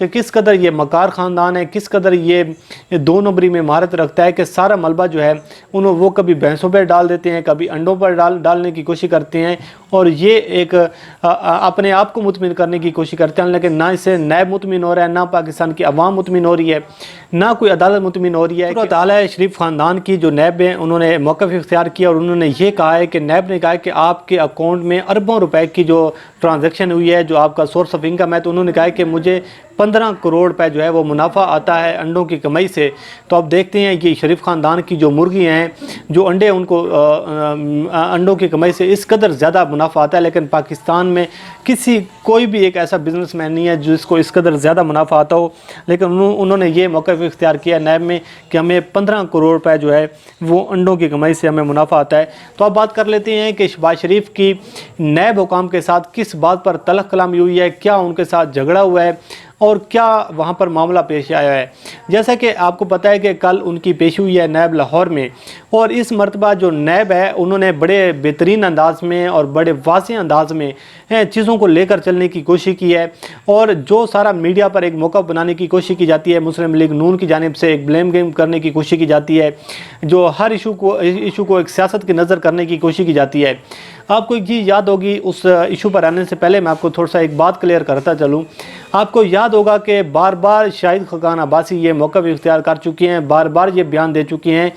کہ کس قدر یہ مکار خاندان ہے، کس قدر یہ 2 نمبری میں مہارت رکھتا ہے کہ سارا ملبہ جو ہے وہ کبھی بھینسوں پہ ڈال دیتے ہیں، کبھی انڈوں پر ڈالنے کی کوشش کرتے ہیں، اور یہ ایک اپنے آپ کو مطمئن کرنے کی کوشش کرتے ہیں، لیکن نہ اسے نیب مطمئن ہو رہا ہے، نہ پاکستان کی عوام مطمئن ہو رہی ہے، نہ کوئی عدالت مطمئن ہو رہی ہے۔ اللہ تعالیٰ شریف خاندان کی جو نیب ہیں انہوں نے موقف اختیار کیا اور انہوں نے یہ کہا ہے کہ نیب نے کہا ہے کہ آپ کے اکاؤنٹ میں اربوں روپے کی جو ٹرانزیکشن ہوئی ہے، جو آپ کا سورس آف انکم ہے، تو انہوں نے کہا ہے کہ مجھے 15 کروڑ روپے جو ہے وہ منافع آتا ہے انڈوں کی کمائی سے۔ تو آپ دیکھتے ہیں کہ شریف خاندان کی جو مرغی ہیں، جو انڈے ان کو انڈوں کی کمائی سے اس قدر زیادہ منافع آتا ہے، لیکن پاکستان میں کوئی بھی ایک ایسا بزنس مین نہیں ہے جس کو اس قدر زیادہ منافع آتا ہو، لیکن انہوں نے یہ موقف اختیار کیا نیب میں کہ ہمیں 15 کروڑ روپے جو ہے وہ انڈوں کی کمائی سے ہمیں منافع آتا ہے۔ تو آپ بات کر لیتے ہیں کہ شہباز شریف کی نیب حکام کے ساتھ کس بات پر تلخ کلامی ہوئی ہے، کیا ان کے ساتھ جھگڑا ہوا ہے اور کیا وہاں پر معاملہ پیش آیا ہے۔ جیسا کہ آپ کو پتہ ہے کہ کل ان کی پیشی ہوئی ہے نیب لاہور میں، اور اس مرتبہ جو نیب ہے انہوں نے بڑے بہترین انداز میں اور بڑے واضح انداز میں چیزوں کو لے کر چلنے کی کوشش کی ہے، اور جو سارا میڈیا پر ایک موقع بنانے کی کوشش کی جاتی ہے، مسلم لیگ نون کی جانب سے ایک بلیم گیم کرنے کی کوشش کی جاتی ہے، جو ہر ایشو کو ایک سیاست کی نظر کرنے کی کوشش کی جاتی ہے۔ آپ کو ایک چیز یاد ہوگی، اس ایشو پر آنے سے پہلے میں آپ کو تھوڑا سا ایک بات کلیئر کرتا چلوں۔ آپ کو یاد ہوگا کہ بار بار شاہد خاقان عباسی یہ موقف اختیار کر چکی ہیں، بار بار یہ بیان دے چکی ہیں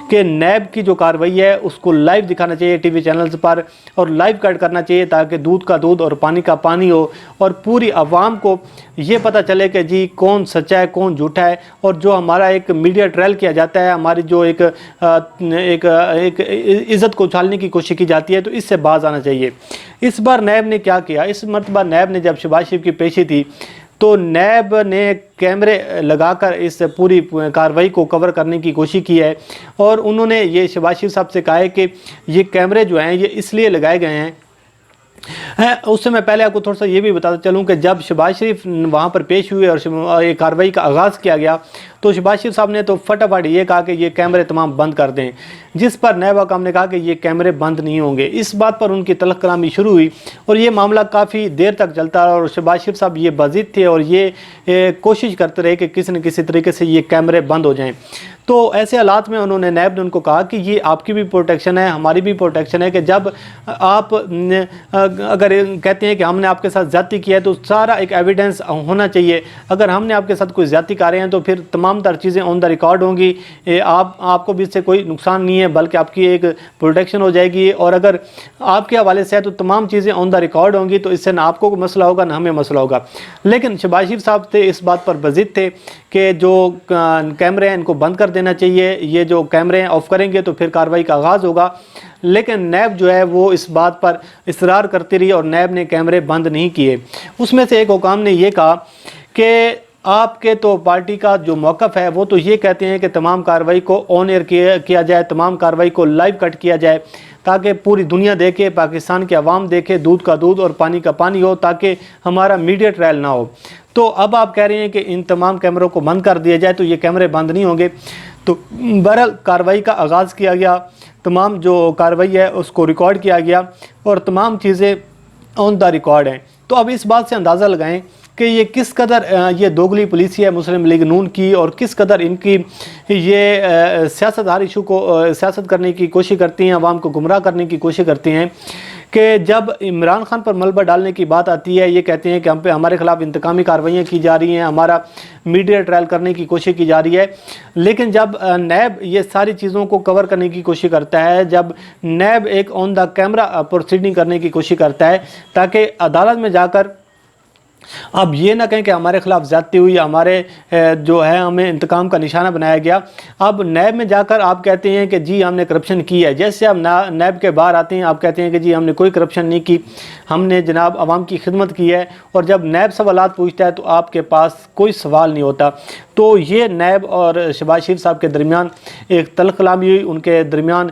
کہ نیب کی جو کارروائی ہے اس کو لائیو دکھانا چاہیے ٹی وی چینلز پر، اور لائیو کٹ کرنا چاہیے تاکہ دودھ کا دودھ اور پانی کا پانی ہو، اور پوری عوام کو یہ پتہ چلے کہ جی کون سچا ہے کون جھوٹا ہے، اور جو ہمارا ایک میڈیا ٹرائل کیا جاتا ہے، ہماری جو ایک عزت کو اچھالنے کی کوشش کی جاتی ہے، تو اس سے باز آنا چاہیے۔ اس بار نیب نے کیا کیا؟ اس مرتبہ نیب نے جب شہباز شریف کی پیشی تھی تو نیب نے کیمرے لگا کر اس پوری کارروائی کو کور کرنے کی کوشش کی ہے، اور انہوں نے یہ شہباز شریف صاحب سے کہا ہے کہ یہ کیمرے جو ہیں یہ اس لیے لگائے گئے ہیں۔ اس سے میں پہلے آپ کو تھوڑا سا یہ بھی بتاتا چلوں کہ جب شہباز شریف وہاں پر پیش ہوئے اور یہ کارروائی کا آغاز کیا گیا تو شہباز شریف صاحب نے تو فٹافٹ یہ کہا کہ یہ کیمرے تمام بند کر دیں، جس پر نیب حکام نے کہا کہ یہ کیمرے بند نہیں ہوں گے۔ اس بات پر ان کی تلخ کلامی شروع ہوئی اور یہ معاملہ کافی دیر تک چلتا رہا، اور شہباز شریف صاحب یہ بازید تھے اور یہ کوشش کرتے رہے کہ کسی نہ کسی طریقے سے یہ کیمرے بند ہو جائیں۔ تو ایسے حالات میں نیب نے ان کو کہا کہ یہ آپ کی بھی پروٹیکشن ہے، ہماری بھی پروٹیکشن ہے، کہ جب آپ اگر کہتے ہیں کہ ہم نے آپ کے ساتھ زیادتی کیا ہے تو سارا ایک ایویڈنس ہونا چاہیے۔ اگر ہم نے آپ کے ساتھ کوئی زیادتی کر رہے ہیں تو پھر تمام تر چیزیں آن دا ریکارڈ ہوں گی، آپ کو بھی اس سے کوئی نقصان نہیں ہے بلکہ آپ کی ایک پروٹیکشن ہو جائے گی، اور اگر آپ کے حوالے سے ہے تو تمام چیزیں آن دا ریکارڈ ہوں گی، تو اس سے نہ آپ کو کوئی مسئلہ ہوگا نہ ہمیں مسئلہ ہوگا۔ لیکن شہباز شریف صاحب تھے اس بات پر بضد تھے کہ جو کیمرے ہیں ان کو بند کر دینا چاہیے، یہ جو کیمرے ہیں آف کریں گے تو پھر کارروائی کا آغاز ہوگا۔ لیکن نیب جو ہے وہ اس بات پر اصرار کرتی رہی اور نیب نے کیمرے بند نہیں کیے۔ اس میں سے ایک حکام نے یہ کہا کہ آپ کے تو پارٹی کا جو موقف ہے وہ تو یہ کہتے ہیں کہ تمام کارروائی کو آن ایئر کیا جائے، تمام کارروائی کو لائیو کٹ کیا جائے تاکہ پوری دنیا دیکھے، پاکستان کی عوام دیکھے، دودھ کا دودھ اور پانی کا پانی ہو، تاکہ ہمارا میڈیا ٹرائل نہ ہو۔ تو اب آپ کہہ رہے ہیں کہ ان تمام کیمروں کو بند کر دیا جائے تو یہ کیمرے بند نہیں ہوں گے۔ تو بہرحال کارروائی کا آغاز کیا گیا، تمام جو کارروائی ہے اس کو ریکارڈ کیا گیا اور تمام چیزیں آن دا ریکارڈ ہیں۔ تو اب اس بات سے اندازہ لگائیں کہ یہ کس قدر یہ دوگلی پالیسی ہے مسلم لیگ نون کی، اور کس قدر ان کی یہ سیاست ہر ایشو کو سیاست کرنے کی کوشش کرتی ہیں، عوام کو گمراہ کرنے کی کوشش کرتی ہیں، کہ جب عمران خان پر ملبہ ڈالنے کی بات آتی ہے یہ کہتے ہیں کہ ہم پہ ہمارے خلاف انتقامی کارروائیاں کی جا رہی ہیں، ہمارا میڈیا ٹرائل کرنے کی کوشش کی جا رہی ہے۔ لیکن جب نیب یہ ساری چیزوں کو کور کرنے کی کوشش کرتا ہے، جب نیب ایک آن دا کیمرہ پروسیڈنگ کرنے کی کوشش کرتا ہے تاکہ عدالت میں جا کر اب یہ نہ کہیں کہ ہمارے خلاف زیادتی ہوئی، ہمارے جو ہے ہمیں انتقام کا نشانہ بنایا گیا، اب نیب میں جا کر آپ کہتے ہیں کہ جی ہم نے کرپشن کی ہے، جیسے آپ نیب کے باہر آتے ہیں آپ کہتے ہیں کہ جی ہم نے کوئی کرپشن نہیں کی، ہم نے جناب عوام کی خدمت کی ہے، اور جب نیب سوالات پوچھتا ہے تو آپ کے پاس کوئی سوال نہیں ہوتا۔ تو یہ نیب اور شہباز شریف صاحب کے درمیان ایک تلخ کلامی ہوئی، ان کے درمیان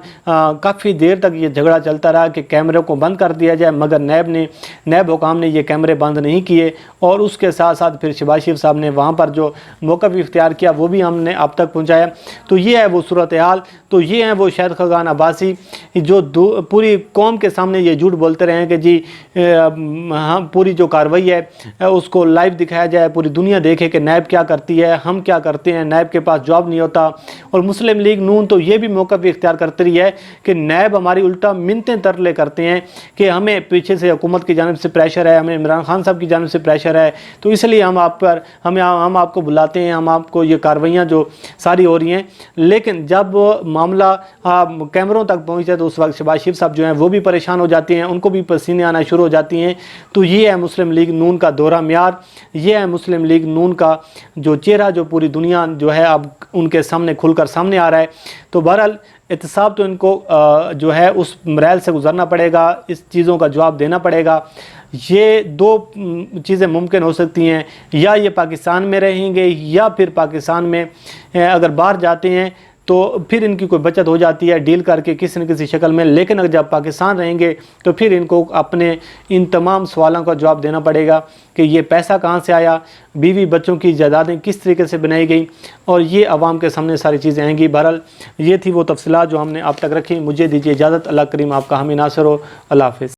کافی دیر تک یہ جھگڑا چلتا رہا کہ کیمرے کو بند کر دیا جائے، مگر نیب حکام نے یہ کیمرے بند نہیں کیے، اور اس کے ساتھ ساتھ پھر شہباز شریف صاحب نے وہاں پر جو موقف اختیار کیا وہ بھی ہم نے آپ تک پہنچایا۔ تو یہ ہے وہ صورتحال، تو یہ ہیں وہ شاہد خاقان عباسی جو پوری قوم کے سامنے یہ جھوٹ بولتے رہے ہیں کہ جی ہم پوری جو کارروائی ہے اس کو لائیو دکھایا جائے، پوری دنیا دیکھے کہ نیب کیا کرتی ہے، ہم کیا کرتے ہیں، نیب کے پاس جواب نہیں ہوتا۔ اور مسلم لیگ نون تو یہ بھی موقف اختیار کرتی رہی ہے کہ نیب ہماری الٹا منتیں ترلے کرتے ہیں کہ ہمیں پیچھے سے حکومت کی جانب سے پریشر ہے، ہمیں عمران خان صاحب کی جانب سے پریشر ہے، تو اس لیے ہم آپ کو بلاتے ہیں، ہم آپ کو یہ کارروائیاں جو ساری ہو رہی ہیں۔ لیکن جب معاملہ کیمروں تک پہنچے تو اس وقت شہباز شریف صاحب جو ہیں وہ بھی پریشان ہو جاتے ہیں، ان کو بھی پسینے آنا شروع ہو جاتی ہیں۔ تو یہ ہے مسلم لیگ نون کا دورہ میار، یہ ہے مسلم لیگ نون کا جو چہرہ جو پوری دنیا جو ہے اب ان کے سامنے کھل کر سامنے آ رہا ہے۔ تو بہرحال احتساب تو ان کو جو ہے اس مراحل سے گزرنا پڑے گا، اس چیزوں کا جواب دینا پڑے گا۔ یہ دو چیزیں ممکن ہو سکتی ہیں، یا یہ پاکستان میں رہیں گے یا پھر پاکستان میں اگر باہر جاتے ہیں تو پھر ان کی کوئی بچت ہو جاتی ہے ڈیل کر کے کسی نہ کسی شکل میں، لیکن اگر جب پاکستان رہیں گے تو پھر ان کو اپنے ان تمام سوالوں کا جواب دینا پڑے گا کہ یہ پیسہ کہاں سے آیا، بیوی بچوں کی جائیدادیں کس طریقے سے بنائی گئی، اور یہ عوام کے سامنے ساری چیزیں آئیں گی۔ بہرحال یہ تھی وہ تفصیلات جو ہم نے آپ تک رکھی۔ مجھے دیجیے اجازت، اللہ کریم آپ کا حامی ناصر ہو، اللہ حافظ۔